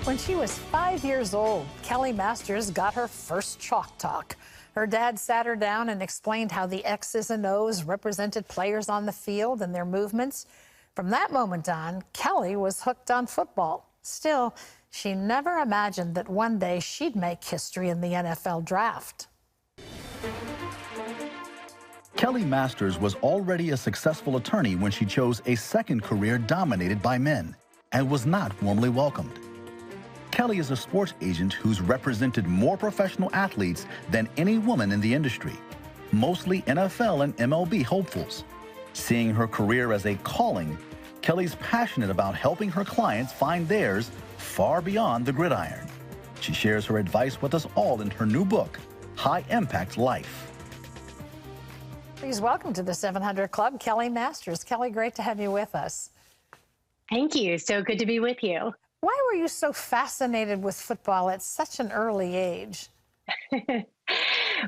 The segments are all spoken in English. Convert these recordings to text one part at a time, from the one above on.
When she was 5 years old, Kelli Masters got her first chalk talk. Her dad sat her down and explained how the X's and O's represented players on the field and their movements. From that moment on, Kelli was hooked on football. Still, she never imagined that one day she'd make history in the NFL draft. Kelli Masters was already a successful attorney when she chose a second career dominated by men and was not warmly welcomed. Kelli is a sports agent who's represented more professional athletes than any woman in the industry, mostly NFL and MLB hopefuls. Seeing her career as a calling, Kelli's passionate about helping her clients find theirs far beyond the gridiron. She shares her advice with us all in her new book, High Impact Life. Please welcome to the 700 Club, Kelli Masters. Kelli, great to have you with us. Thank you. So good to be with you. Why were you so fascinated with football at such an early age?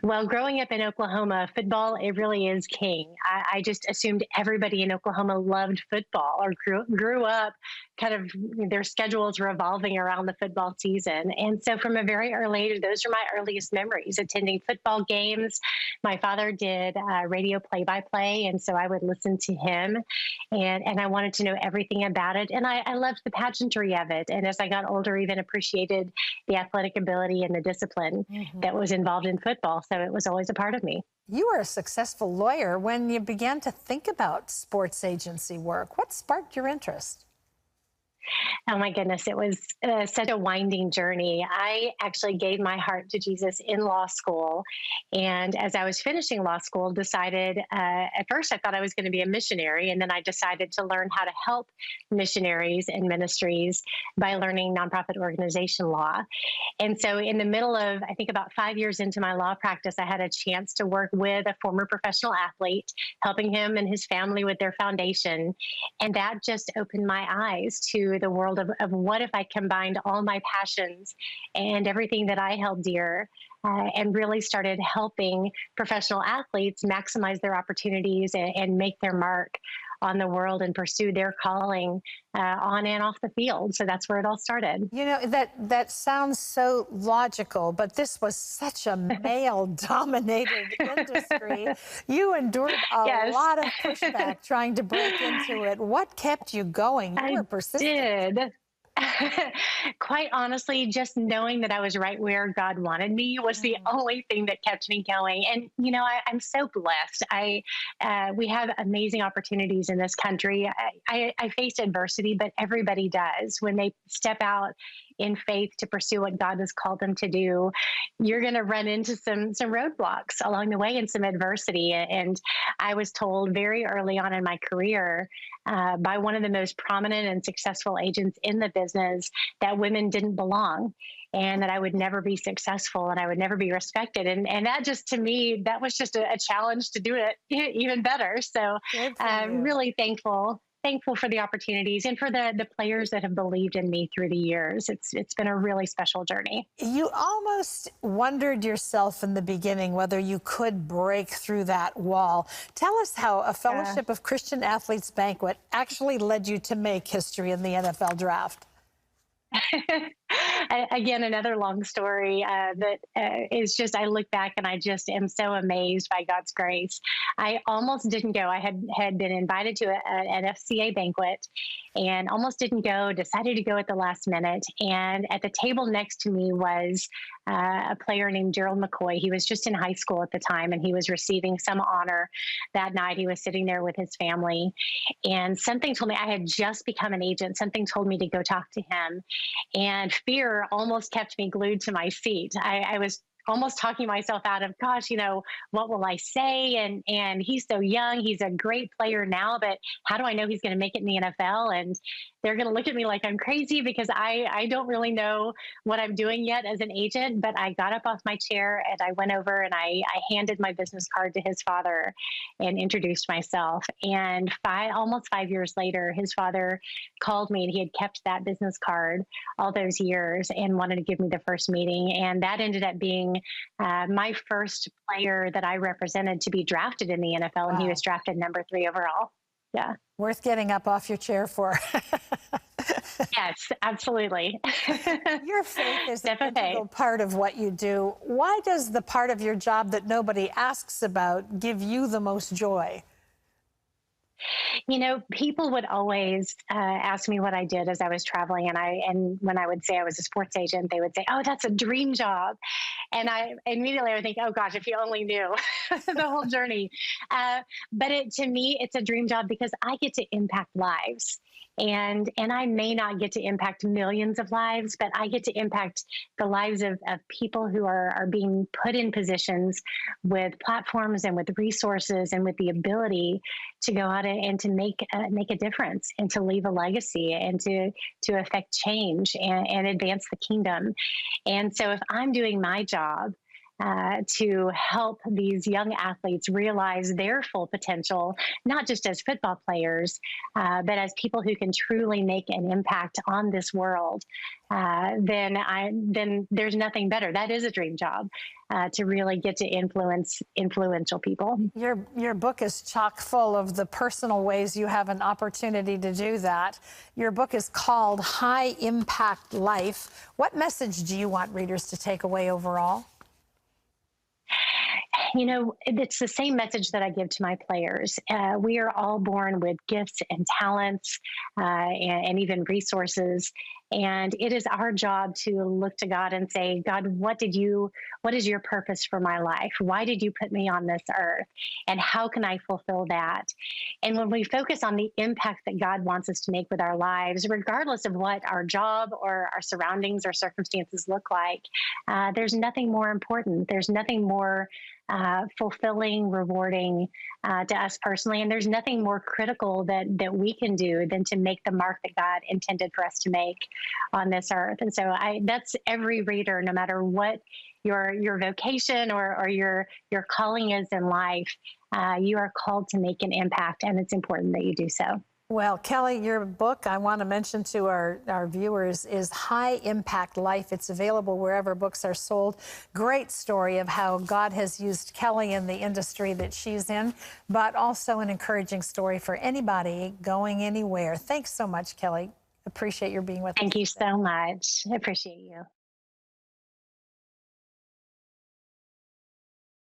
Well, growing up in Oklahoma, football, it really is king. I just assumed everybody in Oklahoma loved football or grew up kind of their schedules revolving around the football season. And so from a very early age, those are my earliest memories, attending football games. My father did radio play-by-play, and so I would listen to him, and I wanted to know everything about it. And I loved the pageantry of it. And as I got older, even appreciated the athletic ability and the discipline that was involved in football. So it was always a part of me. You were a successful lawyer when you began to think about sports agency work. What sparked your interest? Oh my goodness, it was such a winding journey. I actually gave my heart to Jesus in law school. And as I was finishing law school, decided, at first I thought I was going to be a missionary. And then I decided to learn how to help missionaries and ministries by learning nonprofit organization law. And so in the middle of, I think about 5 years into my law practice, I had a chance to work with a former professional athlete, helping him and his family with their foundation. And that just opened my eyes to the world of what if I combined all my passions and everything that I held dear and really started helping professional athletes maximize their opportunities and make their mark on the world and pursue their calling on and off the field. So that's where it all started. You know, that sounds so logical, but this was such a male-dominated industry. You endured a lot of pushback trying to break into it. What kept you going? You were persistent. I did. Quite honestly, just knowing that I was right where God wanted me was the only thing that kept me going. And, you know, I'm so blessed. We have amazing opportunities in this country. I faced adversity, but everybody does. When they step out in faith to pursue what God has called them to do, you're going to run into some roadblocks along the way and some adversity. And I was told very early on in my career by one of the most prominent and successful agents in the business that women didn't belong and that I would never be successful and I would never be respected. And that just, to me, that was just a challenge to do it even better. So I'm really thankful for the opportunities and for the players that have believed in me through the years. It's been a really special journey. You almost wondered yourself in the beginning whether you could break through that wall. Tell us how a Fellowship of Christian Athletes banquet actually led you to make history in the NFL draft. Again, another long story that is just, I look back and I just am so amazed by God's grace. I almost didn't go. I had been invited to an FCA banquet and almost didn't go, decided to go at the last minute. And at the table next to me was a player named Gerald McCoy. He was just in high school at the time and he was receiving some honor that night. He was sitting there with his family and something told me, I had just become an agent. Something told me to go talk to him. And fear almost kept me glued to my seat. I was almost talking myself out of, gosh, you know, what will I say? And he's so young. He's a great player now, but how do I know he's going to make it in the NFL? And they're going to look at me like I'm crazy because I don't really know what I'm doing yet as an agent. But I got up off my chair and I went over and I handed my business card to his father and introduced myself. And almost 5 years later, his father called me and he had kept that business card all those years and wanted to give me the first meeting. And that ended up being my first player that I represented to be drafted in the NFL, and he was drafted number 3 overall. Yeah. Worth getting up off your chair for. Yes, absolutely. Your faith is an Step of faith. integral part of what you do. Why does the part of your job that nobody asks about give you the most joy? You know, people would always ask me what I did as I was traveling, and when I would say I was a sports agent, they would say, "Oh, that's a dream job," and I immediately would think, "Oh gosh, if you only knew the whole journey." Uh, but to me, it's a dream job because I get to impact lives. And I may not get to impact millions of lives, but I get to impact the lives of people who are being put in positions with platforms and with resources and with the ability to go out and to make a difference and to leave a legacy and to affect change and advance the kingdom. And so, if I'm doing my job to help these young athletes realize their full potential, not just as football players, but as people who can truly make an impact on this world, then there's nothing better. That is a dream job, to really get to influence influential people. Your book is chock full of the personal ways you have an opportunity to do that. Your book is called High Impact Life. What message do you want readers to take away overall? You know, it's the same message that I give to my players. We are all born with gifts and talents, and even resources. And it is our job to look to God and say, God, what is your purpose for my life? Why did you put me on this earth? And how can I fulfill that? And when we focus on the impact that God wants us to make with our lives, regardless of what our job or our surroundings or circumstances look like, there's nothing more important. There's nothing more fulfilling, rewarding to us personally. And there's nothing more critical that we can do than to make the mark that God intended for us to make on this earth. And so that's every reader, no matter what your vocation or your calling is in life, you are called to make an impact, and it's important that you do so. Well, Kelli, your book, I want to mention to our viewers, is High Impact Life. It's available wherever books are sold. Great story of how God has used Kelli in the industry that she's in, but also an encouraging story for anybody going anywhere. Thanks so much, Kelli. Appreciate your being with us. Thank you so much. I appreciate you.